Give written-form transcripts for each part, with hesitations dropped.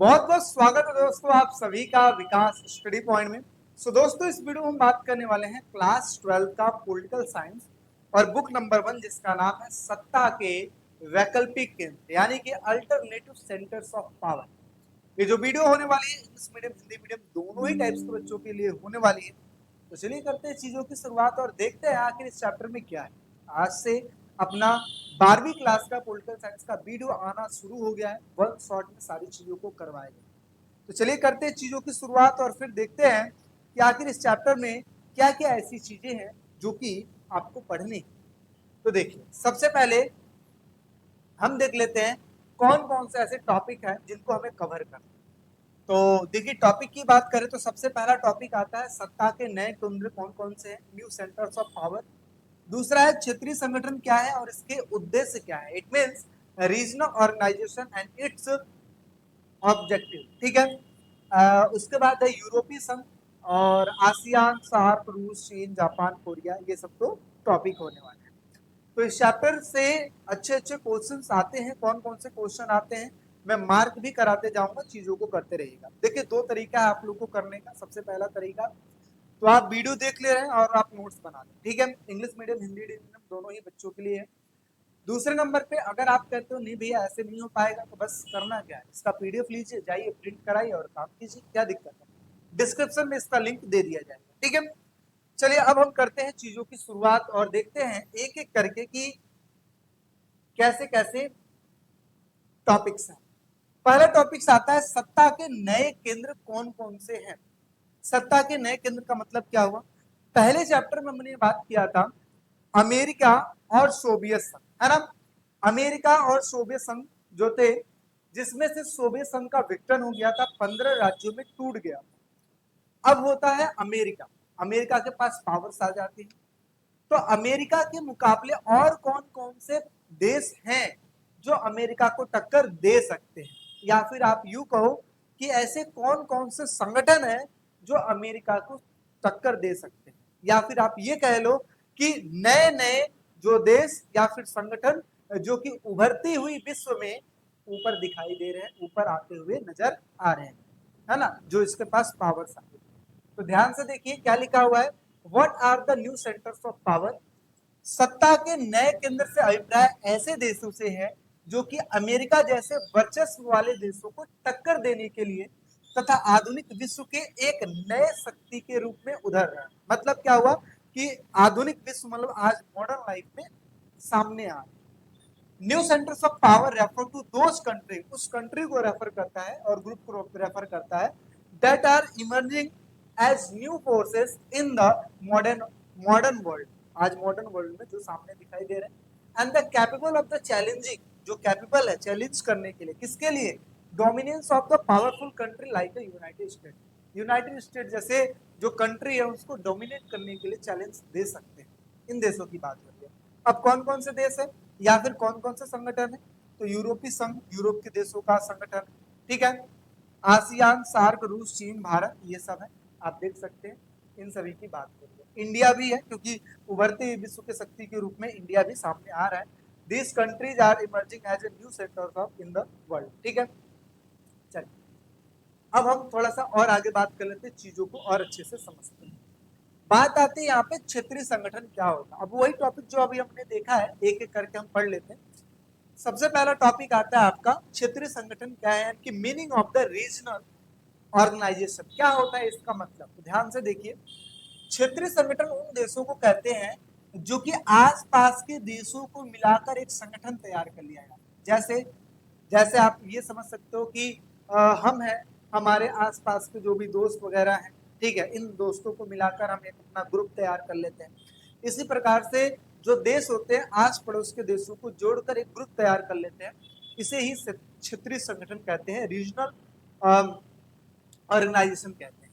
बहुत बहुत स्वागत है दोस्तों आप सभी का विकास स्टडी पॉइंट में। दोस्तों इस वीडियो में हम बात करने वाले हैं क्लास 12 का पॉलिटिकल साइंस और बुक नंबर 1 जिसका नाम है सत्ता के वैकल्पिक केंद्र यानी कि अल्टरनेटिव सेंटर्स ऑफ पावर। ये जो वीडियो होने वाली है इंग्लिश मीडियम हिंदी मीडियम दोनों ही टाइप्स के बच्चों के लिए होने वाली है। तो चलिए करते हैं चीजों की शुरुआत और देखते हैं आखिर इस चैप्टर में क्या है। आज से अपना 12वीं क्लास का पॉलिटिकल साइंस का वीडियो आना शुरू हो गया है। वन शॉट में सारी चीजों को करवाएगा। तो चलिए करते हैं चीजों की शुरुआत और फिर देखते हैं कि आखिर इस चैप्टर में क्या क्या ऐसी चीजें हैं जो कि आपको पढ़नी है। तो देखिए सबसे पहले हम देख लेते हैं कौन कौन से ऐसे टॉपिक हैं जिनको हमें कवर करना है। तो देखिए टॉपिक की बात करें तो सबसे पहला टॉपिक आता है सत्ता के नए केंद्र कौन कौन से हैं, न्यू सेंटर्स ऑफ पावर। दूसरा है क्षेत्रीय संगठन क्या है और इसके उद्देश्य क्या है, it means regional organization and its objective. ठीक है। उसके बाद है यूरोपीय संघ और आसियान, सार्क, रूस, चीन, जापान, कोरिया, ये सब तो टॉपिक होने वाले हैं। तो इस चैप्टर से अच्छे अच्छे क्वेश्चंस आते हैं। कौन कौन से क्वेश्चन आते हैं मैं मार्क भी कराते जाऊंगा, चीजों को करते रहिएगा। देखिए दो तरीका है आप लोग को करने का। सबसे पहला तरीका तो आप वीडियो देख ले रहे हैं और आप नोट्स बना लें, ठीक है। इंग्लिश मीडियम हिंदी मीडियम दोनों ही बच्चों के लिए है। दूसरे नंबर पे अगर आप कहते हो नहीं भैया ऐसे नहीं हो पाएगा तो बस करना क्या है, इसका पीडीएफ लीजिए, जाइए प्रिंट कराइए और काम कीजिए, क्या दिक्कत है। डिस्क्रिप्शन में इसका लिंक दे दिया जाएगा, ठीक है। चलिए अब हम करते हैं चीजों की शुरुआत और देखते हैं एक एक करके कि कैसे कैसे टॉपिक्स हैं। पहला टॉपिक्स आता है सत्ता के नए केंद्र कौन कौन से हैं। सत्ता के नए केंद्र का मतलब क्या हुआ, पहले चैप्टर में हमने बात किया था अमेरिका और सोवियत संघ, है ना। अमेरिका और सोवियत संघ जो थे, जिसमें से सोवियत संघ का विघटन हो गया था, 15 राज्यों में टूट गया। अब होता है अमेरिका, अमेरिका के पास पावर्स आ जाती है। तो अमेरिका के मुकाबले और कौन कौन से देश हैं जो अमेरिका को टक्कर दे सकते हैं, या फिर आप यूं कहो कि ऐसे कौन कौन से संगठन हैं जो अमेरिका को टक्कर दे सकते हैं, या फिर आप ये कह लो कि नए नए जो देश या फिर संगठन जो कि उभरती हुई विश्व में ऊपर दिखाई दे रहे हैं, ऊपर आते हुए नजर आ रहे हैं, है ना, जो इसके पास पावर आ। तो ध्यान से देखिए क्या लिखा हुआ है, what are the new centres of power. सत्ता के नए केंद्र से अभिप्राय ऐसे देशों से है जो कि अमेरिका जैसे वर्चस्व वाले देशों को टक्कर देने के लिए तथा आधुनिक विश्व के एक नए शक्ति के रूप में उभर रहा है। मतलब क्या हुआ कि आधुनिक विश्व मतलब आज मॉडर्न लाइफ में सामने आ। New centres of power refer to those country, उस कंट्री को रेफर करता है और ग्रुप को रेफर करता है that are emerging as new forces in the modern modern world, आज मॉडर्न वर्ल्ड में जो सामने दिखाई दे रहे हैं। And the capable of the challenging, जो कैपेबल है चैलेंज करने के लिए, किसके लिए, dominance of the powerful country like united state. United state जैसे जो कंट्री है उसको डोमिनेट करने के लिए चैलेंज दे सकते हैं। इन देशों की बात हो रही है। अब कौन कौन से देश है या फिर कौन कौन से संगठन है, तो यूरोपीय संघ यूरोप के देशों का संगठन, ठीक है। आसियान, सार्क, रूस, चीन, भारत, ये सब है, आप देख सकते हैं। इन सभी की बात करिए, इंडिया भी है क्योंकि उभरते हुए विश्व के शक्ति के रूप में इंडिया भी सामने आ रहा है। This countries are emerging as a new centres of in the world, ठीक है। चलिए अब हम थोड़ा सा और आगे बात कर लेते हैं, चीजों को और अच्छे से समझते हैं। बात आती है यहाँ पे क्षेत्रीय संगठन क्या होता है। अब वही टॉपिक जो अभी हमने देखा है एक एक करके हम पढ़ लेते हैं। सबसे पहला टॉपिक आता है आपका क्षेत्रीय संगठन क्या है, कि meaning of the regional organization क्या होता है, इसका मतलब। तो ध्यान से देखिए, क्षेत्रीय संगठन उन देशों को कहते हैं जो कि आसपास के देशों को मिलाकर एक संगठन तैयार कर लिया जाए। जैसे जैसे आप ये समझ सकते हो कि हम हैं, हमारे आसपास के जो भी दोस्त वगैरह हैं, ठीक है, इन दोस्तों को मिलाकर हम एक अपना ग्रुप तैयार कर लेते हैं। इसी प्रकार से जो देश होते हैं आस पड़ोस के देशों को जोड़कर एक ग्रुप तैयार कर लेते हैं, इसे ही क्षेत्रीय संगठन कहते हैं, रीजनल ऑर्गेनाइजेशन कहते हैं।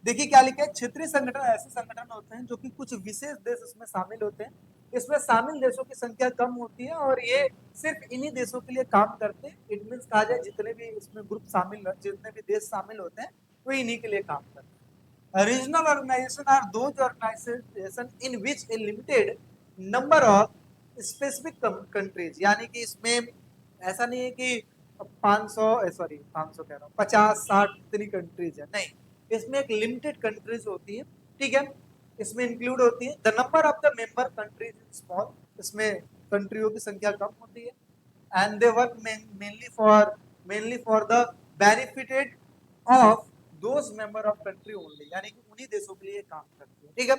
देखिए क्या लिखा है, क्षेत्रीय संगठन ऐसे संगठन होते हैं जो कि कुछ विशेष देश इसमें शामिल होते हैं। इसमें शामिल देशों की संख्या कम होती है और ये सिर्फ इन्हीं देशों के लिए काम करते हैं। इट मीन्स कहा जाए जितने भी इसमें ग्रुप शामिल, जितने भी देश शामिल होते हैं वो इन्हीं के लिए काम करते हैं। Regional organization are those organization in which a limited number of specific countries, यानी कि इसमें ऐसा नहीं है कि 500 सॉरी 500 कह रहा हूँ 50-60 इतनी कंट्रीज है नहीं, इसमें एक लिमिटेड कंट्रीज होती है, ठीक है, इसमें इंक्लूड होती है the number of the member countries is small, इसमें कंट्रियों की संख्या कम होती है, and they work mainly for the benefited of those member of country only, यानी कि उन्हीं देशों के लिए काम करती है, ठीक है।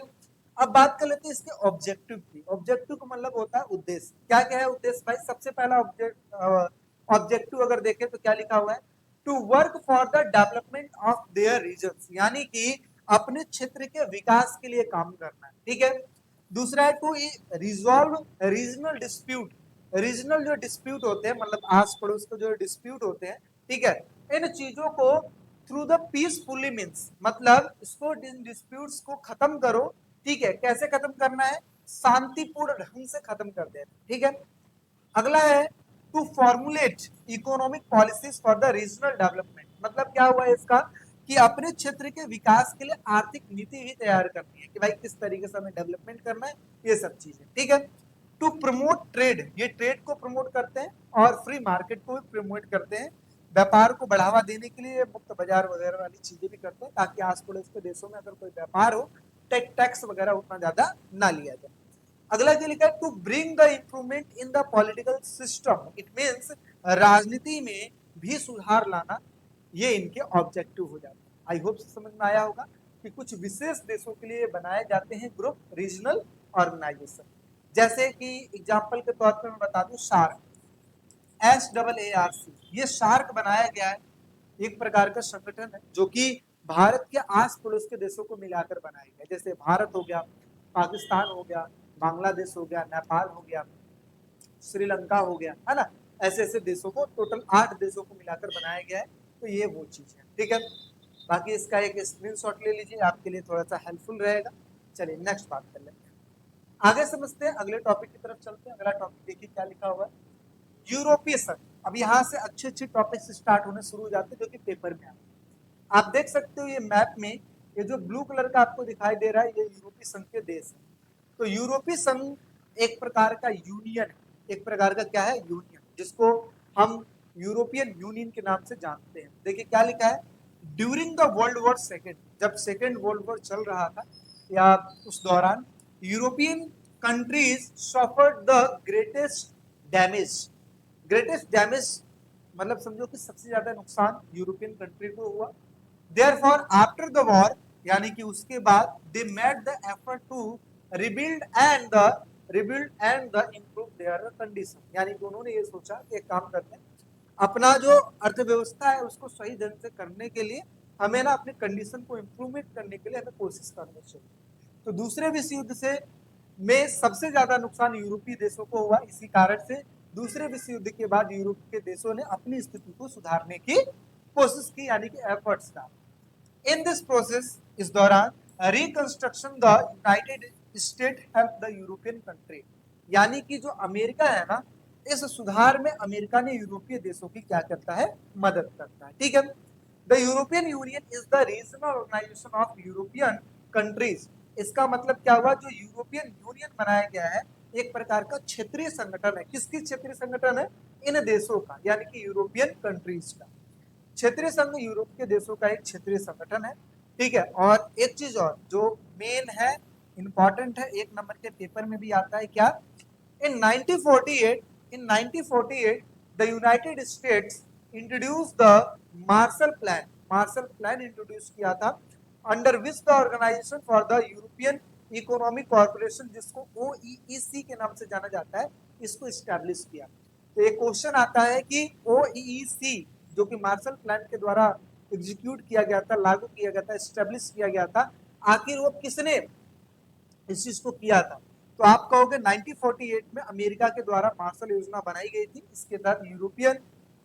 अब बात कर लेते हैं इसके ऑब्जेक्टिव की। ऑब्जेक्टिव का मतलब होता है उद्देश्य। क्या क्या है उद्देश्य भाई? सबसे पहला ऑब्जेक्टिव अगर देखें तो क्या लिखा हुआ है? To work for the development of their region, यानी कि अपने क्षेत्र के विकास के लिए काम करना है, ठीक है। दूसरा है to resolve regional dispute, regional जो डिस्प्यूट होते हैं मतलब आस पड़ोस के जो डिस्प्यूट होते हैं, ठीक है, इन चीजों को थ्रू द पीसफुली मीन्स, मतलब इसको डिस्प्यूट्स को खत्म करो, ठीक है। कैसे खत्म करना है? शांतिपूर्ण ढंग से खत्म कर देना, ठीक है। अगला है to formulate economic policies for the regional development, मतलब क्या हुआ है इसका कि अपने क्षेत्र के विकास के लिए आर्थिक नीति भी तैयार करनी है कि भाई किस तरीके से हमें डेवलपमेंट करना है, ये सब चीजें, ठीक है। टू प्रमोट ट्रेड, ये ट्रेड को प्रमोट करते हैं और फ्री मार्केट को भी प्रमोट करते हैं, व्यापार को बढ़ावा देने के लिए मुक्त बाजार वगैरह वाली चीजें भी करते हैं ताकि आस पड़ोस के देशों में अगर कोई व्यापार हो टैक्स वगैरह उतना ज्यादा ना लिया जाए। अगला क्या लिखा है? To bring the improvement in the political system, it means राजनीति में भी सुधार लाना, ये इनके ऑब्जेक्टिव हो जाते हैं। आई होप समझ में आया होगा कि कुछ विशेष देशों के लिए बनाए जाते हैं ग्रुप, रीजनल ऑर्गेनाइजेशन। जैसे कि एग्जांपल के तौर पर मैं बता दूं शार्क, SAARC, ये शार्क बनाया गया है, एक प्रकार का संगठन है जो कि भारत के आस पड़ोस के देशों को मिलाकर बनाया गया, जैसे भारत हो गया, पाकिस्तान हो गया, बांग्लादेश हो गया, नेपाल हो गया, श्रीलंका हो गया, है ना। ऐसे ऐसे देशों को, टोटल 8 देशों को मिलाकर बनाया गया है, तो ये वो चीज है, ठीक है। बाकी इसका एक स्क्रीनशॉट ले लीजिए, आपके लिए थोड़ा सा हेल्पफुल रहेगा। चलिए नेक्स्ट बात कर लेते हैं, आगे समझते हैं, अगले टॉपिक की तरफ चलते हैं। अगला टॉपिक देखिए क्या लिखा हुआ है, यूरोपीय संघ। अब यहाँ से अच्छे अच्छे टॉपिक्स स्टार्ट होने शुरू हो जाते हैं जो कि पेपर में आते हैं। आप देख सकते हो ये मैप में, ये जो ब्लू कलर का आपको दिखाई दे रहा है, ये यूरोपीय संघ के देश है। तो यूरोपीय संघ एक प्रकार का यूनियन है, एक प्रकार का क्या है? यूनियन, जिसको हम यूरोपियन यूनियन के नाम से जानते हैं। देखिए क्या लिखा है, during the world war second, जब सेकेंड वर्ल्ड वॉर चल रहा था या उस दौरान, European countries suffered the greatest damage. Greatest damage मतलब समझो कि सबसे ज्यादा नुकसान यूरोपियन कंट्री को हुआ। देयरफॉर आफ्टर द वॉर, यानी कि उसके बाद, they made the effort to rebuild and the improve their condition, यानी कि उन्होंने ये सोचा कि एक काम करते हैं, अपना जो अर्थव्यवस्था है उसको सही ढंग से करने के लिए हमें ना अपनी कंडीशन को इम्प्रूवमेंट करने के लिए हमें कोशिश करनी चाहिए। तो दूसरे विश्व युद्ध से में सबसे ज्यादा नुकसान यूरोपीय देशों को हुआ, इसी कारण से दूसरे विश्व युद्ध के बाद यूरोप के देशों ने अपनी स्थिति को सुधारने की कोशिश की, यानी कि एफर्ट्स का। इन दिस प्रोसेस, इस दौरान, reconstruction the United state help the European country, यानी कि जो अमेरिका है ना, इस सुधार में अमेरिका ने यूरोपीय देशों की क्या करता है? मदद करता है, ठीक है। The European Union is the regional organization of European countries, इसका मतलब क्या हुआ? जो यूरोपियन यूनियन बनाया गया है एक प्रकार का क्षेत्रीय संगठन है। किसकी क्षेत्रीय संगठन है? इन देशों का, यानी कि यूरोपियन कंट्रीज का। क्षेत्रीय संघ यूरोप के देशों का एक क्षेत्रीय संगठन है, ठीक है। और एक चीज और जो मेन है, इंपॉर्टेंट है, एक नंबर के पेपर में भी आता है, क्या? In 1948, in 1948 the United States introduce the Marshall plan, Marshall plan introduce किया था, under which the organization for the European economic corporation, जिसको OEEC के नाम से जाना जाता है, इसको स्टैब्लिश किया। तो एक क्वेश्चन आता है कि OEEC जो कि मार्शल प्लान के द्वारा एग्जीक्यूट किया गया था, लागू किया गया था, स्टैब्लिश किया गया था, आखिर वो किसने इस चीज को किया था? तो आप कहोगे 1948 में अमेरिका के द्वारा मार्शल योजना बनाई गई थी, इसके तहत यूरोपियन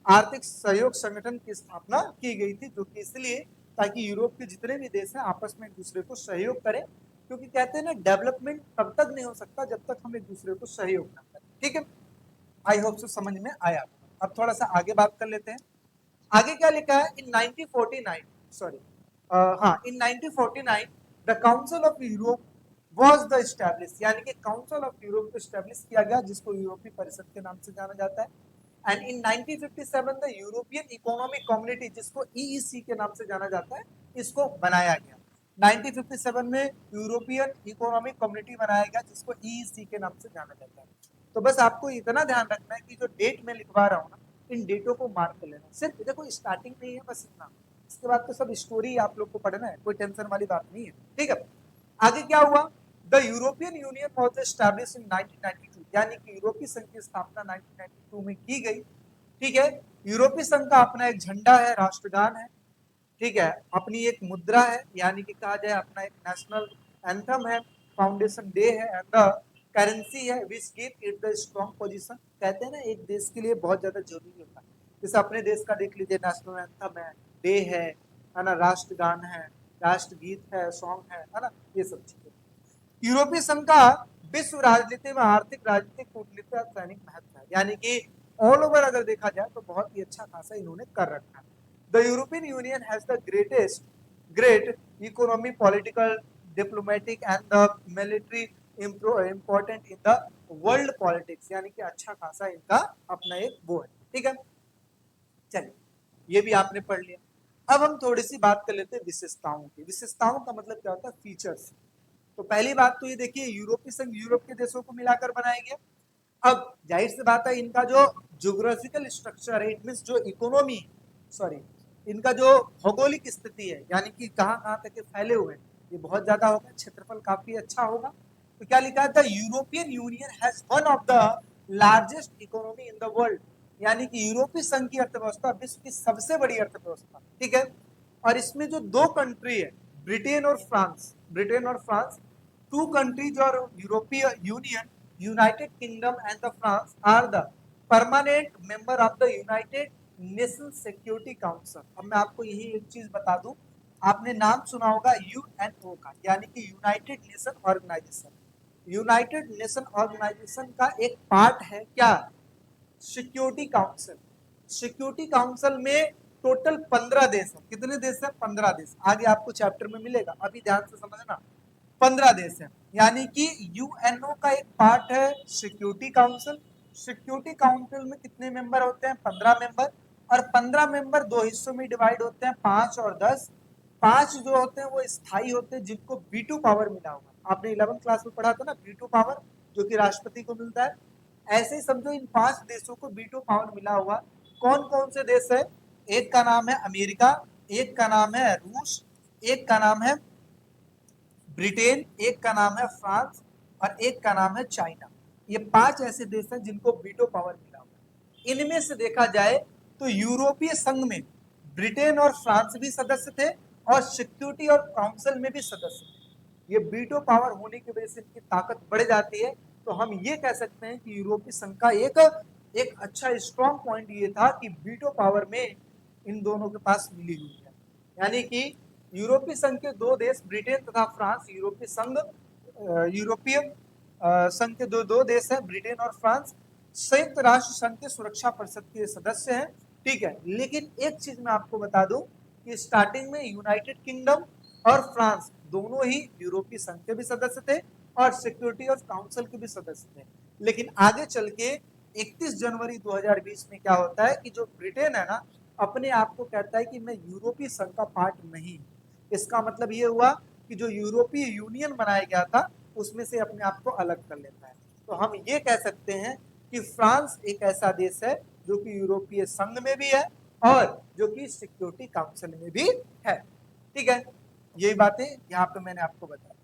आर्थिक सहयोग संगठन की स्थापना की गई थी, जो कि इसलिए ताकि यूरोप के जितने भी देश हैं आपस में एक दूसरे को सहयोग करें, क्योंकि कहते हैं ना डेवलपमेंट तब तक नहीं हो सकता जब तक हम एक दूसरे को सहयोग ना करें, ठीक है। आई होप सो समझ में आया। अब थोड़ा सा आगे बात कर लेते हैं, आगे क्या लिखा है? इन 1949, सॉरी, हाँ, इन 1949 the council of Europe was the establish, यानी कि काउंसिल ऑफ यूरोप को एस्टैब्लिश किया गया, जिसको यूरोपीय परिषद के नाम से जाना जाता है। And in 1957 the European economic community, जिसको ईईसी के नाम से जाना जाता है, इसको बनाया गया। 1957 में यूरोपियन इकोनॉमिक कम्युनिटी बनाया गया, जिसको ईईसी के नाम से जाना जाता है। तो बस आपको इतना ध्यान रखना है कि जो डेट में लिखवा रहा हूँ ना, इन डेटों को मार्क कर लेना। सिर्फ देखो स्टार्टिंग नहीं है, बस इतना, इसके बाद तो सब स्टोरी आप लोग को पढ़ना है, कोई टेंशन वाली बात नहीं है, ठीक है। आगे क्या हुआ, the European union was established in 1992, यानी कि यूरोपीय संघ की स्थापना 1992 में की गई, ठीक है। यूरोपीय संघ का अपना एक झंडा है, राष्ट्रगान है, ठीक है, अपनी एक मुद्रा है, यानी कि कहा जाए अपना एक नेशनल एंथम है, फाउंडेशन डे है, एंड द करेंसी है which give it the strong position. कहते हैं ना एक देश के लिए बहुत ज्यादा जरूरी होता है, जैसे अपने देश का देख लीजिए, नेशनल एंथम है, डे है ना, राष्ट्रगान है, राष्ट्रगीत है, सॉन्ग है ना, ये सब चीजें। यूरोपीय संघ का विश्व राजनीति में आर्थिक, राजनीतिक, कूटनीतिक और सैनिक महत्व है, यानी कि ऑल ओवर अगर देखा जाए तो बहुत ही अच्छा खासा इन्होंने कर रखा है। The European union has the great economy, political, diplomatic and the military important in the world politics, यानी कि अच्छा खासा इनका अपना एक वो है, ठीक है। चलिए, ये भी आपने पढ़ लिया। अब हम थोड़ी सी बात कर लेते हैं विशेषताओं की। विशेषताओं का मतलब क्या होता है, फीचर्स। तो पहली बात तो ये देखिए, यूरोपीय संघ यूरोप के देशों को मिलाकर बनाया गया। अब जाहिर सी बात है, इनका जो ज्योग्राफिकल स्ट्रक्चर है, इट मींस जो इकोनॉमी, सॉरी, इनका जो भौगोलिक स्थिति है, यानी कि कहां कहां तक फैले हुए हैं, ये बहुत ज्यादा होगा, क्षेत्रफल काफी अच्छा होगा। तो क्या लिखा है, the European union has one of the largest economy in the world, यानी कि यूरोपीय संघ की अर्थव्यवस्था विश्व की सबसे बड़ी अर्थव्यवस्था, ठीक है। और इसमें जो दो कंट्री है, ब्रिटेन और फ्रांस, टू कंट्रीज और यूरोपीय union, United Kingdom and the France are the permanent member of the United Nation security council. अब मैं आपको यही एक चीज बता दूं, आपने नाम सुना होगा यूएनओ का, यानी कि United Nation organization. United Nation organization का एक पार्ट है क्या, सिक्योरिटी काउंसिल। सिक्योरिटी काउंसिल में टोटल 15 देश है। कितने देश है, 15 देश, आगे आपको चैप्टर में मिलेगा, अभी ध्यान से समझना। 15 देश है, यानी कि यूएनओ का एक पार्ट है सिक्योरिटी काउंसिल। सिक्योरिटी काउंसिल में कितने मेंबर होते हैं, 15 मेंबर, और 15 मेंबर दो हिस्सों में डिवाइड होते हैं, 5 और 10। 5 जो होते हैं वो स्थायी होते हैं, जिनको वीटो पावर मिला हुआ, आपने 11th क्लास में पढ़ा था ना, वीटो पावर जो कि राष्ट्रपति को मिलता है। ऐसे ही समझो इन 5 देशों को वीटो पावर मिला हुआ। कौन कौन से देश है, एक का नाम है अमेरिका, एक का नाम है रूस, एक का नाम है ब्रिटेन, एक का नाम है फ्रांस, और एक का नाम है चाइना। ये 5 ऐसे देश हैं जिनको वीटो पावर मिला हुआ। इनमें से देखा जाए तो यूरोपीय संघ में ब्रिटेन और फ्रांस भी सदस्य थे, और सिक्योरिटी और काउंसिल में भी सदस्य थे। ये वीटो पावर होने की वजह से इनकी ताकत बढ़ जाती है। तो हम ये कह सकते हैं कि यूरोपीय संघ का एक एक अच्छा स्ट्रॉन्ग पॉइंट ये था कि वीटो पावर में इन दोनों के पास मिली हुई है, यानी कि यूरोपीय संघ के दो देश, ब्रिटेन तथा फ्रांस, यूरोपीय संघ के दो देश हैं, ब्रिटेन और फ्रांस, संयुक्त राष्ट्र संघ के सुरक्षा परिषद के सदस्य हैं, ठीक है। लेकिन एक चीज मैं आपको बता दूं कि स्टार्टिंग में यूनाइटेड किंगडम और फ्रांस दोनों ही यूरोपीय संघ के भी सदस्य थे और सिक्योरिटी ऑफ काउंसिल के भी सदस्य थे। लेकिन आगे चल के 31 जनवरी 2020 में क्या होता है कि जो ब्रिटेन है ना, अपने आप को कहता है कि मैं यूरोपीय संघ का पार्ट नहीं। इसका मतलब ये हुआ कि जो यूरोपीय यूनियन बनाया गया था उसमें से अपने आप को अलग कर लेता है। तो हम ये कह सकते हैं कि फ्रांस एक ऐसा देश है जो कि यूरोपीय संघ में भी है और जो कि सिक्योरिटी काउंसिल में भी है, ठीक है। यही बातें यहाँ पे मैंने आपको बताई।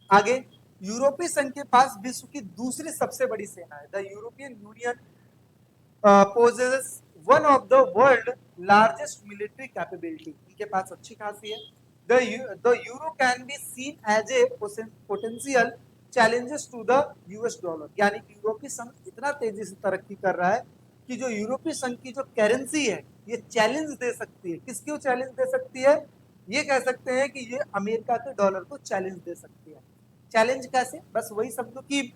आगे, यूरोपीय संघ के पास विश्व की दूसरी सबसे बड़ी सेना है। The European union possesses one of the world largest military capability। इनके पास अच्छी खासी है। The euro can be seen as a potential challenges to the US dollar, यानी कि यूरोपीय संघ इतना तेजी से तरक्की कर रहा है कि जो यूरोपीय संघ की जो करेंसी है ये चैलेंज दे सकती है। किसको चैलेंज दे सकती है, ये कह सकते हैं कि ये अमेरिका के डॉलर को चैलेंज दे सकती है। चैलेंज कैसे, बस वही समझो कि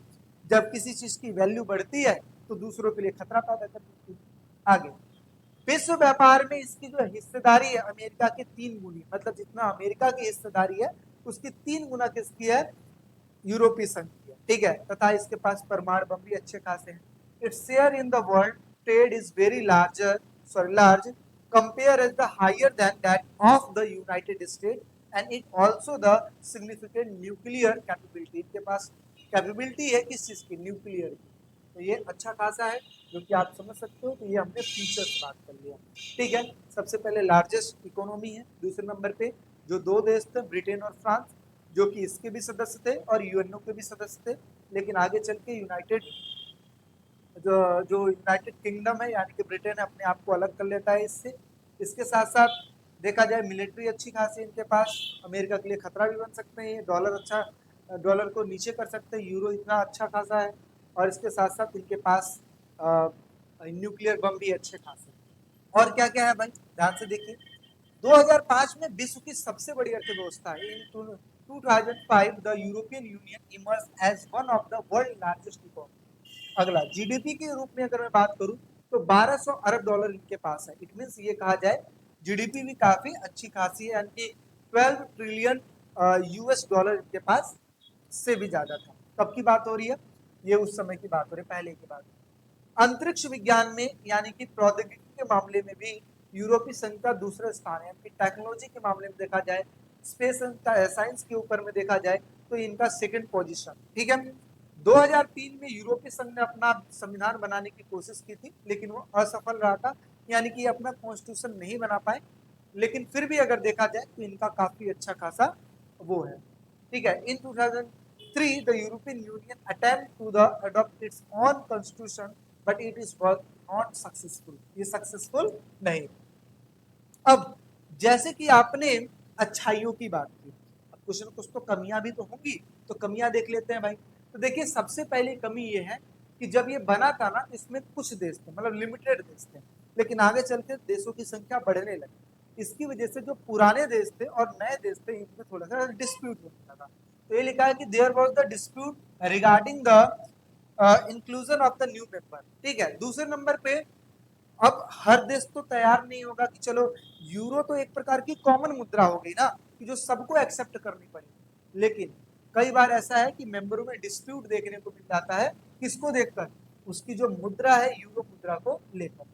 जब किसी चीज की वैल्यू बढ़ती है तो दूसरों के लिए खतरा पैदा कर देती है। आगे, विश्व व्यापार में इसकी जो हिस्सेदारी है अमेरिका के 3 गुनी, मतलब जितना अमेरिका की हिस्सेदारी है उसकी 3 गुना किसकी है, यूरोपीय संघ की है, ठीक है। तथा इसके पास परमाणु बम भी अच्छे खासे हैं। Its share in the world trade is very large compare as the higher than that of the United States and it also the significant nuclear capability. इनके पास कैपेबिलिटी है किस चीज की, न्यूक्लियर की, तो ये अच्छा खासा है जो कि आप समझ सकते हो। तो ये हमने फीचर्स बात कर लिया, ठीक है। सबसे पहले लार्जेस्ट इकोनॉमी है, दूसरे नंबर पे जो दो देश थे ब्रिटेन और फ्रांस, जो कि इसके भी सदस्य थे और यूएनओ के भी सदस्य थे, लेकिन आगे चल के जो यूनाइटेड किंगडम है यानी कि ब्रिटेन अपने आप को अलग कर लेता है इससे। इसके साथ साथ देखा जाए मिलिट्री अच्छी खासी इनके पास, अमेरिका के लिए खतरा भी बन सकते हैं, डॉलर को नीचे कर सकते हैं, यूरो इतना अच्छा खासा है, और इसके साथ साथ इनके पास न्यूक्लियर बम भी अच्छे खासे। और क्या क्या है भाई, ध्यान से देखिए। 2005 में विश्व की सबसे बड़ी अर्थव्यवस्था है। In 2005 the European Union emerge as one of the world largest economy. अगला जीडीपी के रूप में अगर मैं बात करूं तो 1200 अरब डॉलर इनके पास है। इट मींस ये कहा जाए जीडीपी भी काफी अच्छी खासी है, यानी कि 12 ट्रिलियन यूएस डॉलर इनके पास से भी ज्यादा था। कब की बात हो रही है, ये उस समय की बात हो रही है, पहले की बात। अंतरिक्ष विज्ञान में यानी कि प्रौद्योगिकी के मामले में भी यूरोपीय संघ का दूसरा स्थान है, यानी टेक्नोलॉजी के मामले में देखा जाए, स्पेस साइंस के ऊपर में देखा जाए तो इनका सेकंड पोजीशन, ठीक है। 2003 में यूरोपीय संघ ने अपना संविधान बनाने की कोशिश की थी, लेकिन वो असफल रहा था, यानी कि अपना कॉन्स्टिट्यूशन नहीं बना पाए। लेकिन फिर भी अगर देखा जाए तो इनका काफी अच्छा खासा वो है, ठीक है। In 2003 the European Union attempt to the adopt its own constitution but it is not successful, ये सक्सेसफुल नहीं। अब जैसे कि आपने अच्छाइयों की बात की, अब कुछ न कुछ तो कमियां भी तो होंगी, तो कमियां देख लेते हैं भाई। तो देखिए सबसे पहली कमी ये है कि जब ये बना था ना, इसमें कुछ देश थे, मतलब लिमिटेड देश थे, लेकिन आगे चलते देशों की संख्या बढ़ने लगी। इसकी वजह से जो पुराने देश थे और नए देश थे इनमें थोड़ा सा डिस्प्यूट होने लगा। तो ये लिखा है कि there was the dispute regarding the inclusion of the new member, ठीक है। दूसरे नंबर पे अब हर देश तो तैयार नहीं होगा कि चलो, यूरो तो एक प्रकार की कॉमन मुद्रा हो गई ना कि जो सबको एक्सेप्ट करनी पड़ेगी, लेकिन कई बार ऐसा है कि मेंबरों में डिस्प्यूट देखने को मिल जाता है, किसको देखकर, उसकी जो मुद्रा है यूरो मुद्रा को लेकर।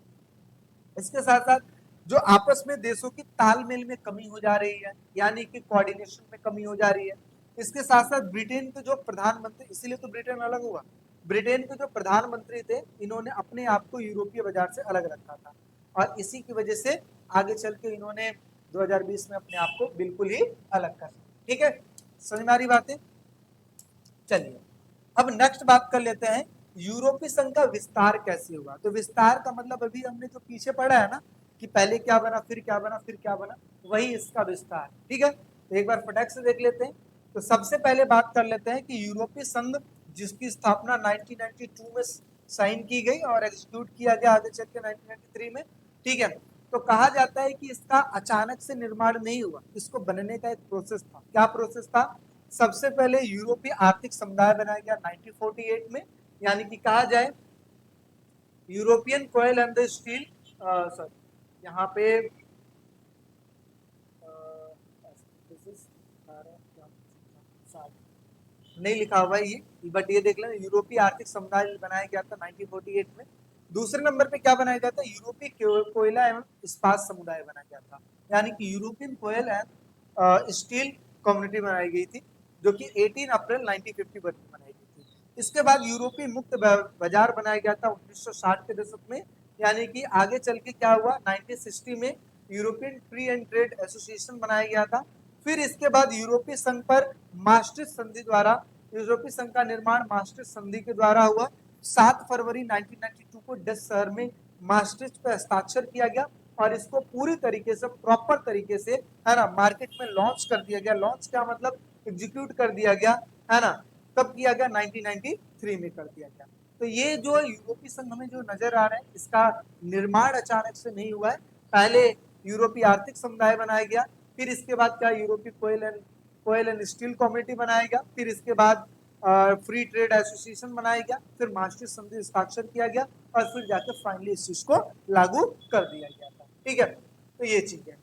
इसके साथ साथ जो आपस में देशों की तालमेल में कमी हो जा रही है, यानी कि कोऑर्डिनेशन में कमी हो जा रही है। इसके साथ साथ ब्रिटेन के जो प्रधानमंत्री, इसीलिए तो ब्रिटेन अलग हुआ, ब्रिटेन के जो प्रधानमंत्री थे इन्होंने अपने आप को यूरोपीय बाजार से अलग रखा था, और इसी की वजह से आगे चल के इन्होंने 2020 में अपने आप को बिल्कुल ही अलग कर, ठीक है। समझ में आ रही बातें। चलिए अब नेक्स्ट बात कर लेते हैं, यूरोपीय संघ का विस्तार कैसे हुआ। तो विस्तार का मतलब अभी हमने जो पीछे पढ़ा है ना कि पहले क्या बना फिर क्या बना फिर क्या बना, वही इसका विस्तार, ठीक है। तो एक बार फटाक से देख लेते हैं। तो सबसे पहले बात कर लेते हैं कि यूरोपीय संघ जिसकी स्थापना 1992 में साइन की गई और एग्जीक्यूट किया गया आगे चल के 1993 में, ठीक है। तो कहा जाता है कि इसका अचानक से निर्माण नहीं हुआ, इसको बनने का एक प्रोसेस था। क्या प्रोसेस था, सबसे पहले यूरोपीय आर्थिक समुदाय बनाया गया 1948 में, यानी कि कहा जाए European coal and the steel, sorry यहाँ पे नहीं लिखा हुआ है ये, बट ये देख लेना, यूरोपीय आर्थिक समुदाय बनाया गया था 1948 में। दूसरे नंबर पे क्या बनाया गया था, यूरोपीय कोयला एवं इस्पात समुदाय बनाया गया था, यानी कि European coal and steel community बनाई गई थी, जो कि 18 अप्रैल 1951 में बनाई गई थी। इसके बाद यूरोपीय मुक्त बाजार बनाया गया था 1960 के दशक में, यानी कि आगे चल के क्या हुआ, 1960 में European free and trade association बनाया गया था। फिर इसके बाद यूरोपीय संघ पर मास्ट्रिच संधि द्वारा, यूरोपीय संघ का निर्माण मास्ट्रिच संधि के द्वारा हुआ। 7 फरवरी 1992 को डच शहर में मास्ट्रिच पर हस्ताक्षर किया गया और इसको पूरी तरीके से प्रॉपर तरीके से, है ना, मार्केट में लॉन्च कर दिया गया। लॉन्च क्या मतलब, एग्जीक्यूट कर दिया गया, है ना। कब किया गया, 1993 में कर दिया गया। तो ये जो यूरोपीय संघ हमें जो नजर आ रहा है, इसका निर्माण अचानक से नहीं हुआ है। पहले यूरोपीय आर्थिक समुदाय बनाया गया, फिर इसके बाद क्या यूरोपीय कोयल एंड स्टील कम्युनिटी बनाया गया, फिर इसके बाद फ्री ट्रेड एसोसिएशन बनाया गया, फिर मास्ट्रिच संधि हस्ताक्षर किया गया और फिर जाकर फाइनली इस चीज को लागू कर दिया गया था, ठीक है। तो ये चीज है।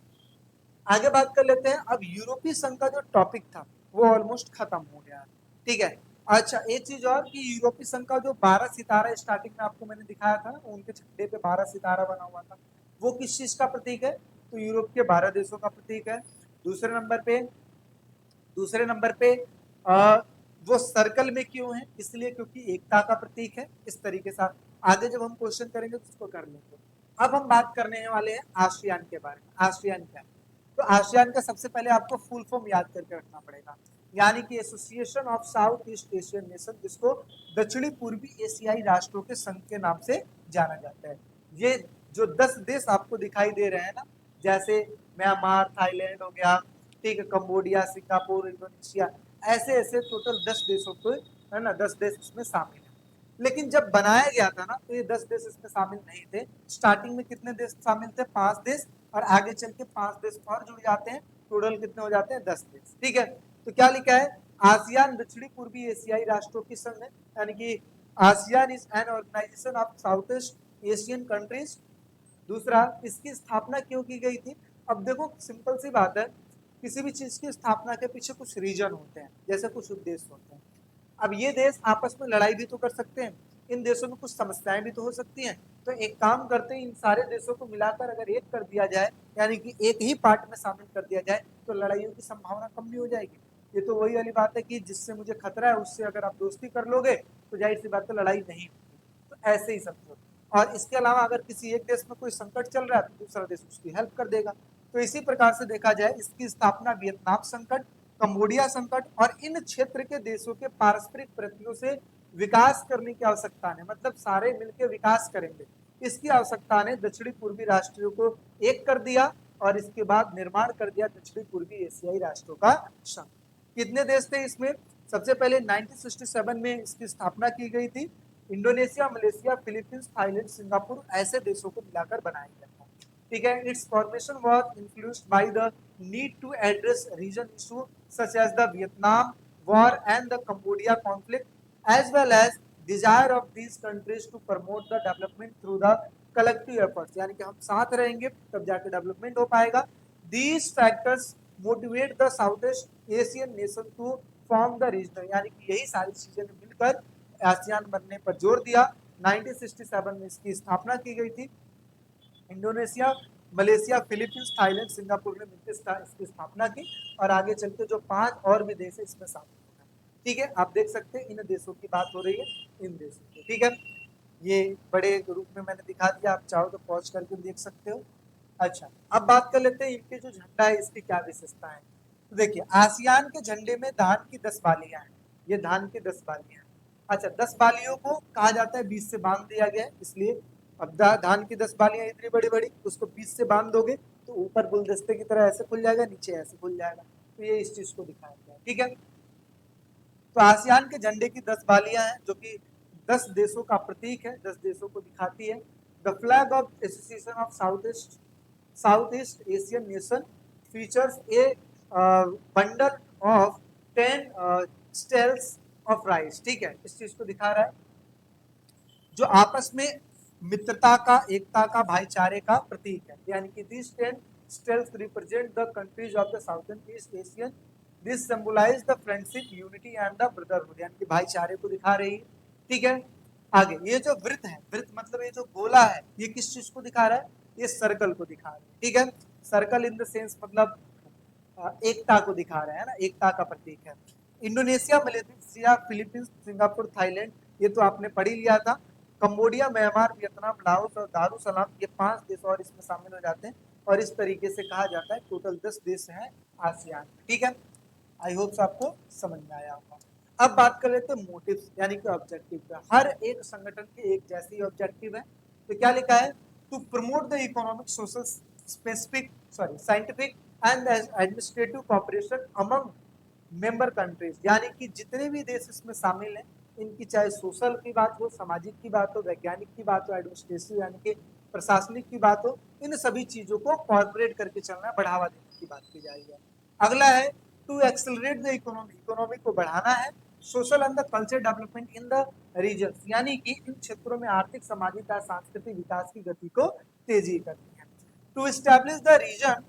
आगे बात कर लेते हैं। अब यूरोपीय संघ का जो टॉपिक था वो ऑलमोस्ट खत्म हो गया है, ठीक है। अच्छा, एक चीज और कि यूरोपीय संघ का जो 12 सितारा स्टार्टिंग में आपको मैंने दिखाया था, उनके झंडे पे 12 सितारा बना हुआ था, वो किस चीज का प्रतीक है? तो यूरोप के 12 देशों का प्रतीक है। दूसरे नंबर पे दूसरे नंबर पे वो सर्कल में क्यों है? इसलिए क्योंकि एकता का प्रतीक है। इस तरीके से आगे जब हम क्वेश्चन करेंगे तो उसको कर लेंगे। अब हम बात करने वाले हैं आसियान के बारे में। आसियान क्या है? तो आसियान का सबसे पहले आपको फुल फॉर्म याद करके रखना पड़ेगा, यानी कि association of south east Asian nation, जिसको दक्षिणी पूर्वी एशियाई राष्ट्रों के संघ के नाम से जाना जाता है। ये जो 10 देश आपको दिखाई दे रहे हैं ना, जैसे म्यांमार, थाईलैंड हो गया, ठीक है, कंबोडिया, सिंगापुर, इंडोनेशिया, ऐसे ऐसे टोटल 10 देशों को, है ना, 10 देश इसमें शामिल है। लेकिन जब बनाया गया था ना, तो ये 10 देश इसमें शामिल नहीं थे। स्टार्टिंग में कितने देश शामिल थे? 5 देश, और आगे चल के 5 देश और जुड़ जाते हैं, टोटल कितने हो जाते हैं? 10 देश। ठीक है, तो क्या लिखा है? आसियान दक्षिणी पूर्वी एशियाई राष्ट्रों की संघ है, यानी कि ASEAN is an organization of south east Asian countries. दूसरा, इसकी स्थापना क्यों की गई थी? अब देखो, सिंपल सी बात है, किसी भी चीज की स्थापना के पीछे कुछ रीजन होते हैं, जैसे कुछ उद्देश्य होते हैं। अब ये देश आपस में लड़ाई भी तो कर सकते हैं, इन देशों में कुछ समस्याएं भी तो हो सकती हैं। तो एक काम करते हैं, इन सारे देशों को मिलाकर अगर एक कर दिया जाए, यानी कि एक ही पार्ट में शामिल कर दिया जाए, तो लड़ाइयों की संभावना कम भी हो जाएगी। ये तो वही वाली बात है कि जिससे मुझे खतरा है उससे अगर आप दोस्ती कर लोगे तो जाहिर सी बात है लड़ाई नहीं होगी। तो ऐसे ही समझो। और इसके अलावा अगर किसी एक देश में कोई संकट चल रहा है तो दूसरा देश उसकी हेल्प कर देगा। तो इसी प्रकार से देखा जाए, इसकी स्थापना वियतनाम संकट, कंबोडिया संकट और इन क्षेत्र के देशों के पारस्परिक प्रयत्नों से विकास करने की आवश्यकता ने, मतलब सारे मिलकर विकास करेंगे, इसकी आवश्यकता ने दक्षिणी पूर्वी राष्ट्रों को एक कर दिया और इसके बाद निर्माण कर दिया दक्षिणी पूर्वी एशियाई राष्ट्रों का संघ। कितने देश थे इसमें? सबसे पहले 1967 में इसकी स्थापना की गई थी। Indonesia, Malaysia, Philippines, Thailand, Singapore, ऐसे देशों को मिलाकर बनाया गया था। ठीक है, its formation was influenced by the need to address region issue such as the Vietnam war and the Cambodia conflict, as well as desire of these countries to promote the development through the collective efforts, यानी कि हम साथ रहेंगे तब जाके development हो पाएगा। These factors motivate the South east Asian nation to form the region, यानी कि यही सारी चीजें मिलकर आसियान बनने पर जोर दिया। 1967 में इसकी स्थापना की गई थी। Indonesia, Malaysia, Philippines, Thailand, Singapore ने मिलकर इसकी स्थापना की और आगे चलकर जो 5 और भी देश है इसमें शामिल होगा। ठीक है, आप देख सकते हैं इन देशों की बात हो रही है, इन देशों की। ठीक है, ये बड़े रूप में मैंने दिखा दिया, आप चाहो तो पॉज करके देख सकते हो। अच्छा, अब बात कर लेते हैं इनके जो झंडा है इसकी क्या विशेषता है। तो देखिए, आसियान के झंडे में धान की 10 बालियां हैं। ये धान की 10 बालियां हैं। अच्छा, 10 बालियों को कहा जाता है बीच से बांध दिया गया है, इसलिए अब धान की 10 बालियां इतनी बड़ी बड़ी, उसको बीच से बांध दोगे तो ऊपर गुलदस्ते की तरह ऐसे खुल जाएगा, नीचे ऐसे खुल जाएगा। तो ये इस चीज को दिखाया गया है। ठीक है, तो आसियान के झंडे की 10 बालियां हैं जो कि 10 देशों का प्रतीक है, 10 देशों को दिखाती है। The flag of association of south east Asian nation features a bundle of 10 stalks of rice. ठीक है, इस चीज को दिखा रहा है, जो आपस में मित्रता का, एकता का, भाईचारे का प्रतीक है। यानी कि this 10 stalks represent the countries of the southern east Asian, this symbolise the friendship, unity and the brotherhood, यानी कि भाईचारे को दिखा रही है। ठीक है, आगे ये जो वृत्त है, वृत्त मतलब ये जो गोला है, ये किस चीज को दिखा रहा है? ये सर्कल को दिखा रहा है। ठीक है, सर्कल इन द सेंस मतलब एकता को दिखा रहा है ना, एकता का प्रतीक है। Indonesia, Malaysia, Philippines, Singapore, Thailand, ये तो आपने पढ़ ही लिया था। कंबोडिया, म्यांमार, वियतनाम, लाओस और दारुसलाम, ये 5 देश और इसमें शामिल हो जाते हैं। और इस तरीके से कहा जाता है टोटल 10 देश हैं आसियान। ठीक है, आई होप आपको समझ में आया होगा। अब बात कर लेते हैं मोटिव्स, यानी कि ऑब्जेक्टिव का। हर एक संगठन के एक जैसे ही ऑब्जेक्टिव है। तो क्या लिखा है? To promote the economic, social, specific, sorry scientific and administrative cooperation among member countries, यानी कि जितने भी देश इसमें शामिल हैं, इनकी चाहे सोशल की बात हो, सामाजिक की बात हो, वैज्ञानिक की बात हो, एडमिनिस्ट्रेटिव यानी कि प्रशासनिक की बात हो, इन सभी चीजों को कॉर्पोरेट करके चलना, बढ़ावा देने की बात की जाएगी। अगला है to accelerate the economy, economy को बढ़ाना है। Social and the culture development in the region, यानी कि इन क्षेत्रों में आर्थिक, सामाजिक और सांस्कृतिक विकास की गति को तेजी करनी है। To establish the region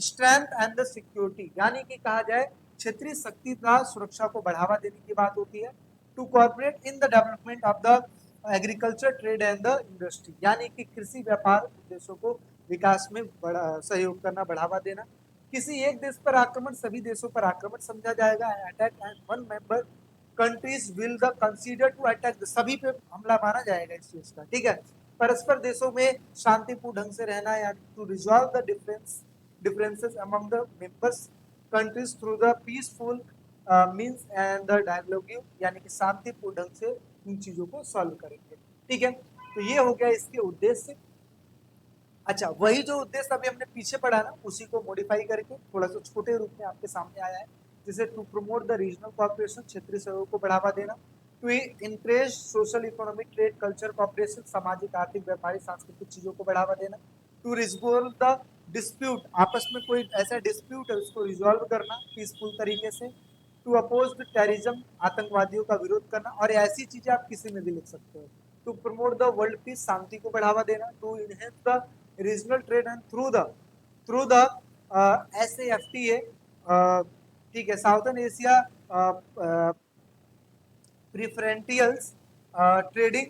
strength and the security, यानी कि कहा जाए क्षेत्रीय शक्ति तथा सुरक्षा को बढ़ावा देने की बात होती है। To cooperate in the development of the agriculture trade and the industry, यानी कि कृषि व्यापार उद्देश्यों को विकास में सहयोग करना, बढ़ावा देना। किसी एक देश पर आक्रमण सभी देशों पर आक्रमण समझा जाएगा। Attack and one member countries will the consider to attack, सभी पे हमला माना जाएगा इस चीज का, ठीक है। परस्पर देशों में शांतिपूर्ण ढंग से रहना, यानी to resolve the differences among the members countries through the peaceful means and the dialogue, यानी कि शांतिपूर्ण ढंग से इन चीजों को सॉल्व करेंगे, ठीक है। तो ये हो गया इसके उद्देश्य। अच्छा, वही जो उद्देश्य अभी हमने पीछे पढ़ा ना, उसी को मॉडिफाई करके थोड़ा सा छोटे रूप में आपके सामने आया है। जैसे to promote the regional cooperation, क्षेत्रीय सहयोग को बढ़ावा देना। To encourage social economic trade culture cooperation, सामाजिक आर्थिक व्यापारिक सांस्कृतिक चीजों को बढ़ावा देना। टू रिजोल्व द डिस्प्यूट, आपस में कोई ऐसा डिस्प्यूट है उसको रिजोल्व करना पीसफुल तरीके से। टू अपोज द टेररिज्म, आतंकवादियों का विरोध करना, और ऐसी चीजें आप किसी में भी लिख सकते हो। To promote the world peace, शांति को बढ़ावा देना। To enhance the regional trade and through the SAFTA, ठीक है, southern Asia preferentials trading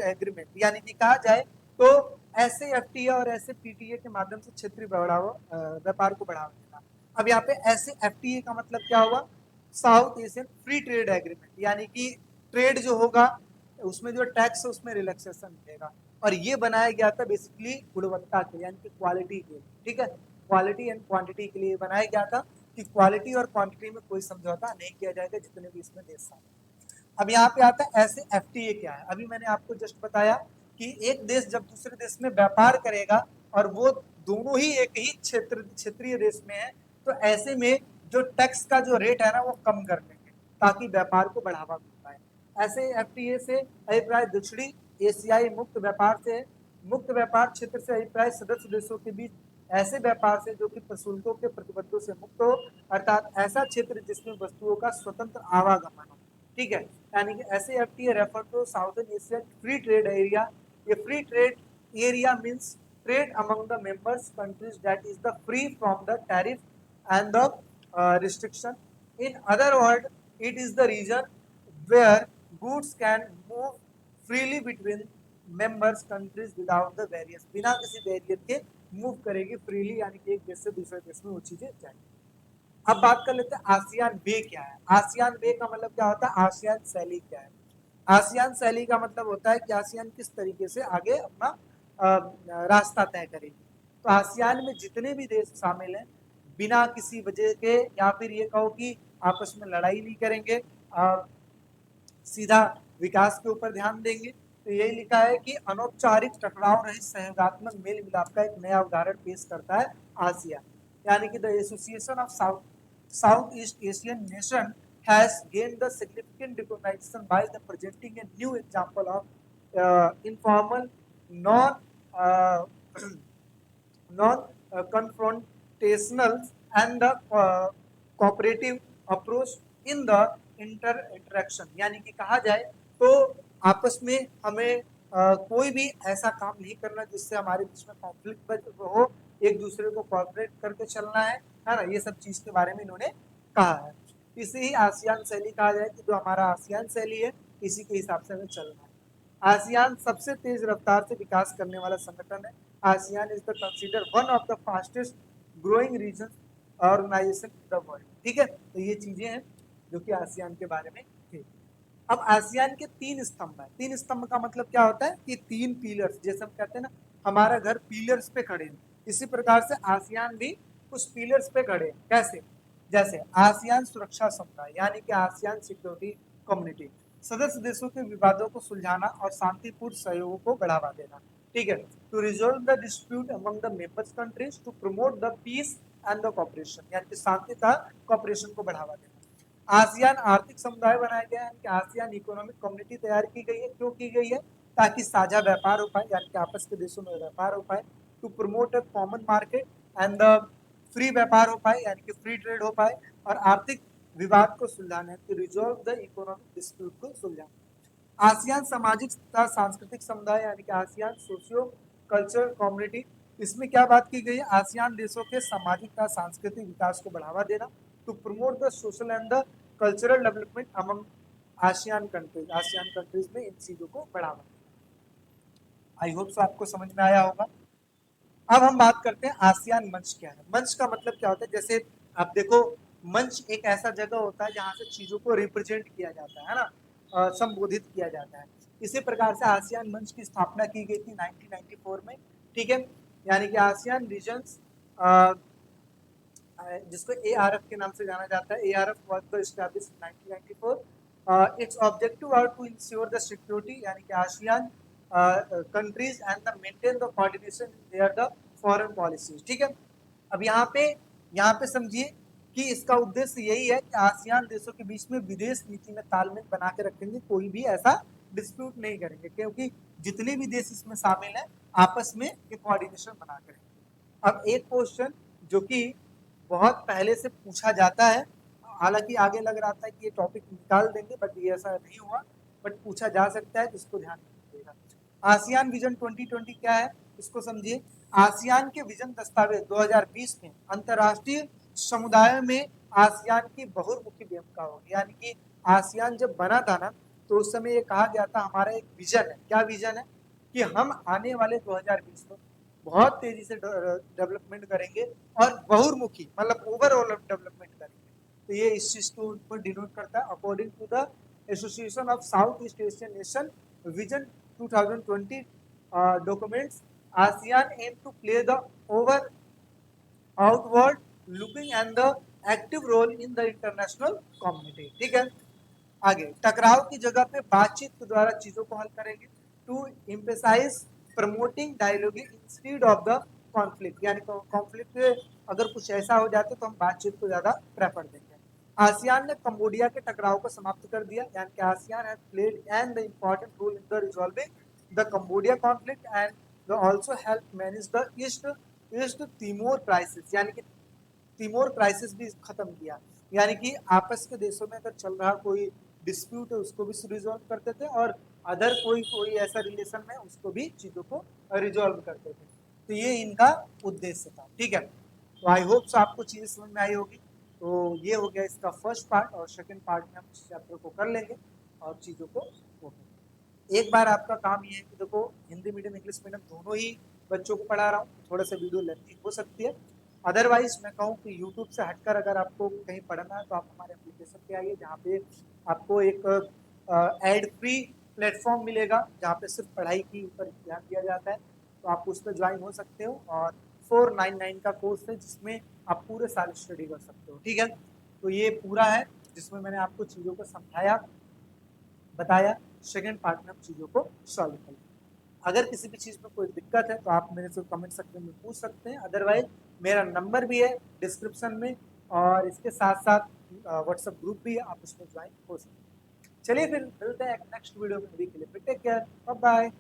agreement, यानी कि कहा जाए तो SAFTA और SAPTA के माध्यम से क्षेत्रीय व्यापार को बढ़ावा देना। अब यहाँ पे SAFTA का मतलब क्या हुआ? South Asian free trade agreement, यानी कि ट्रेड जो होगा उसमें जो टैक्स है उसमें रिलैक्सेशन मिलेगा। और ये बनाया गया था बेसिकली गुणवत्ता के, यानी कि क्वालिटी के, ठीक है, क्वालिटी एंड क्वांटिटी के लिए बनाया गया था कि क्वालिटी और क्वांटिटी में कोई समझौता नहीं किया जाएगा जितने भी इसमें देश शामिल। अब यहाँ पे आता है ऐसे FTA क्या है। अभी मैंने आपको जस्ट बताया कि एक देश जब दूसरे देश में व्यापार करेगा और वो दोनों ही एक ही क्षेत्रीय देश में है, तो ऐसे में जो टैक्स का जो रेट है ना वो कम कर लेंगे ताकि व्यापार को बढ़ावा मिल पाए। ऐसे FTA से अभिप्राय दक्षिणी एशियाई मुक्त व्यापार से, मुक्त व्यापार क्षेत्र से अभिप्राय सदस्य देशों के बीच ऐसे व्यापार से जो कि प्रशुल्कों के प्रतिबंधों से मुक्त हो, अर्थात ऐसा क्षेत्र जिसमें वस्तुओं का स्वतंत्र आवागमन हो, ठीक है। यानी कि SAFTA refer to southern Asia free trade area. ये free trade area means trade among the members countries that is the free from the tariff and the restriction. In other words, it is the region where goods can move freely between members countries without the barriers, बिना किसी barrier के move करेगी freely, यानी कि एक देश से दूसरे देश में वो चीजें जाएंगी। अब बात कर लेते हैं आसियान वे क्या है। आसियान वे का मतलब क्या होता है? आसियान शैली क्या है? आसियान शैली का मतलब होता है कि आसियान किस तरीके से आगे अपना रास्ता तय करेगी। तो आसियान में जितने भी देश शामिल हैं बिना किसी वजह के, या फिर ये कहो कि आपस में लड़ाई नहीं करेंगे, सीधा विकास के ऊपर ध्यान देंगे। तो यही लिखा है कि अनौपचारिक टकराव रहित सहयोगात्मक मेल मिलाप का एक नया उदाहरण पेश करता है आसियान, यानी कि the Association of south east Asian nation has gained the significant recognition by the presenting a new example of informal uh, non-confrontational and the cooperative approach in the interaction, यानी कि कहा जाए तो आपस में हमें कोई भी ऐसा काम नहीं करना जिससे हमारे बीच में कॉन्फ्लिक्ट हो, एक दूसरे को कोऑपरेट करके चलना है ना, ये सब चीज के बारे में इन्होंने कहा है। इसे ही आसियान शैली कहा जाए कि जो हमारा आसियान शैली है इसी के हिसाब से हमें चलना है। आसियान सबसे तेज रफ्तार से विकास करने वाला संगठन है। ASEAN is the consider one of the fastest growing region organization in the world, ठीक है। तो ये चीजें हैं जो कि आसियान के बारे में थी। अब आसियान के 3 स्तंभ है। 3 स्तंभ का मतलब क्या होता है कि 3 पिलर्स, जैसे हम कहते हैं ना हमारा घर पिलर्स पे खड़े हैं, इसी प्रकार से आसियान भी कुछ पिलर्स पे खड़े हैं। कैसे? जैसे आसियान सुरक्षा समुदाय, यानी कि आसियान सिक्योरिटी कम्युनिटी, सदस्य देशों के विवादों को सुलझाना और शांतिपूर्ण सहयोग को बढ़ावा देना, ठीक है। To resolve the dispute among the members countries, to promote the peace and the cooperation, यानी कि शांति का कॉपरेशन को बढ़ावा देना। आसियान आर्थिक समुदाय बनाया गया है, कि आसियान इकोनॉमिक कम्युनिटी तैयार की गई है। क्यों की गई है? ताकि साझा व्यापार हो पाए, यानी कि आपस के देशों में व्यापार हो पाए। To promote a common market and the free व्यापार हो पाए, यानी कि फ्री ट्रेड हो पाए, और आर्थिक विवाद को सुलझाना है, to resolve the economic dispute को सुलझाना। आसियान सामाजिक तथा सांस्कृतिक समुदाय, यानी कि आसियान सोशियो कल्चर कम्युनिटी, इसमें क्या बात की गई है? आसियान देशों के सामाजिक तथा सांस्कृतिक विकास को बढ़ावा देना। To promote the social and the cultural development among ASEAN countries में इन चीजों को बढ़ावा। आई होप सो आपको समझ में आया होगा। अब हम बात करते हैं आसियान मंच क्या है। मंच का मतलब क्या होता है, जैसे आप देखो मंच एक ऐसा जगह होता है जहां से चीजों को रिप्रेजेंट किया जाता है ना, संबोधित किया जाता है। इसी प्रकार से आसियान मंच की स्थापना की गई थी 1994 में, ठीक है। यानी कि आसियान रीजन्स जिसको ARF के नाम से जाना जाता है, ARF was the established in 1994. Its objective are to ensure the security, यानी कि ASEAN countries and the maintain the coordination in their the foreign policies, ठीक है। अब यहाँ पे समझिए कि इसका उद्देश्य यही है कि आसियान देशों के बीच में विदेश नीति में तालमेल बना के रखेंगे, कोई भी ऐसा डिस्प्यूट नहीं करेंगे, क्योंकि जितने भी देश इसमें शामिल हैं आपस में ये कोऑर्डिनेशन बना के रखेंगे। अब एक क्वेश्चन जो कि बहुत पहले से पूछा जाता है, हालांकि आगे लग रहा था कि ये टॉपिक निकाल देंगे, बट ये ऐसा नहीं हुआ, बट पूछा जा सकता है, जिसको ध्यान रखिएगा। आसियान विजन 2020 क्या है, इसको समझिए। आसियान के विजन दस्तावेज 2020 में अंतरराष्ट्रीय समुदाय में आसियान की बहुमुखी भूमिका होगी। यानी कि आसियान जब बना था ना, तो उस समय ये कहा गया था हमारा एक विजन है। क्या विजन है? कि हम आने वाले 2020 में बहुत तेजी से डेवलपमेंट करेंगे और बहुमुखी मतलब ओवरऑल डेवलपमेंट करेंगे। तो ये इस चीज को डिनोट करता है। According to the Association of south east Asian Nation vision 2020 documents, ASEAN aim to play the over outward looking and the active role in the international community, ठीक है। आगे टकराव की जगह पे बातचीत के द्वारा चीजों को हल करेंगे। To emphasise promoting dialogue instead of the conflict, यानी कॉन्फ्लिक्ट अगर कुछ ऐसा हो जाता तो हम बातचीत को ज्यादा प्रेफर देंगे। आसियान ने कंबोडिया के टकराव को समाप्त कर दिया, यानी कि ASEAN has played an the important role in the resolving the Cambodia conflict and the also help manage the East Timor crisis, यानी कि तिमोर क्राइसिस भी खत्म किया। यानी कि आपस के देशों में अगर चल रहा कोई डिस्प्यूट है उसको भी रिजॉल्व करते थे, और अदर कोई ऐसा रिलेशन में उसको भी चीजों को रिजॉल्व करते थे। तो ये इनका उद्देश्य था, ठीक है। तो आई होप आपको चीजें समझ में आई होगी। तो ये हो गया इसका फर्स्ट पार्ट, और सेकंड पार्ट में हम इस चैप्टर को कर लेंगे और चीजों को वो करेंगे। एक बार आपका काम ये है कि देखो हिंदी मीडियम इंग्लिश मीडियम दोनों ही बच्चों को पढ़ा रहा हूँ, थोड़ा सा वीडियो लेंथी हो सकती है। अदरवाइज मैं कहूँ कि यूट्यूब से हटकर अगर आपको कहीं पढ़ना है तो आप हमारे एप्लीकेशन पे आइए, जहाँ पे आपको एक एड फ्री प्लेटफॉर्म मिलेगा, जहाँ पे सिर्फ पढ़ाई की ऊपर ध्यान दिया जाता है। तो आप उस पर ज्वाइन हो सकते हो, और 499 का कोर्स है जिसमें आप पूरे साल स्टडी कर सकते हो, ठीक है। तो ये पूरा है जिसमें मैंने आपको चीज़ों को समझाया बताया। सेकेंड पार्ट में हम चीज़ों को सॉल्व करेंगे। अगर किसी भी चीज़ में कोई दिक्कत है तो आप मेरे से कमेंट सेक्शन में पूछ सकते हैं। अदरवाइज मेरा नंबर भी है डिस्क्रिप्शन में, और इसके साथ साथ व्हाट्सएप ग्रुप भी है, आप उसमें ज्वाइन हो सकते हैं। चलिए फिर मिलते हैं नेक्स्ट वीडियो में। Take care, bye bye.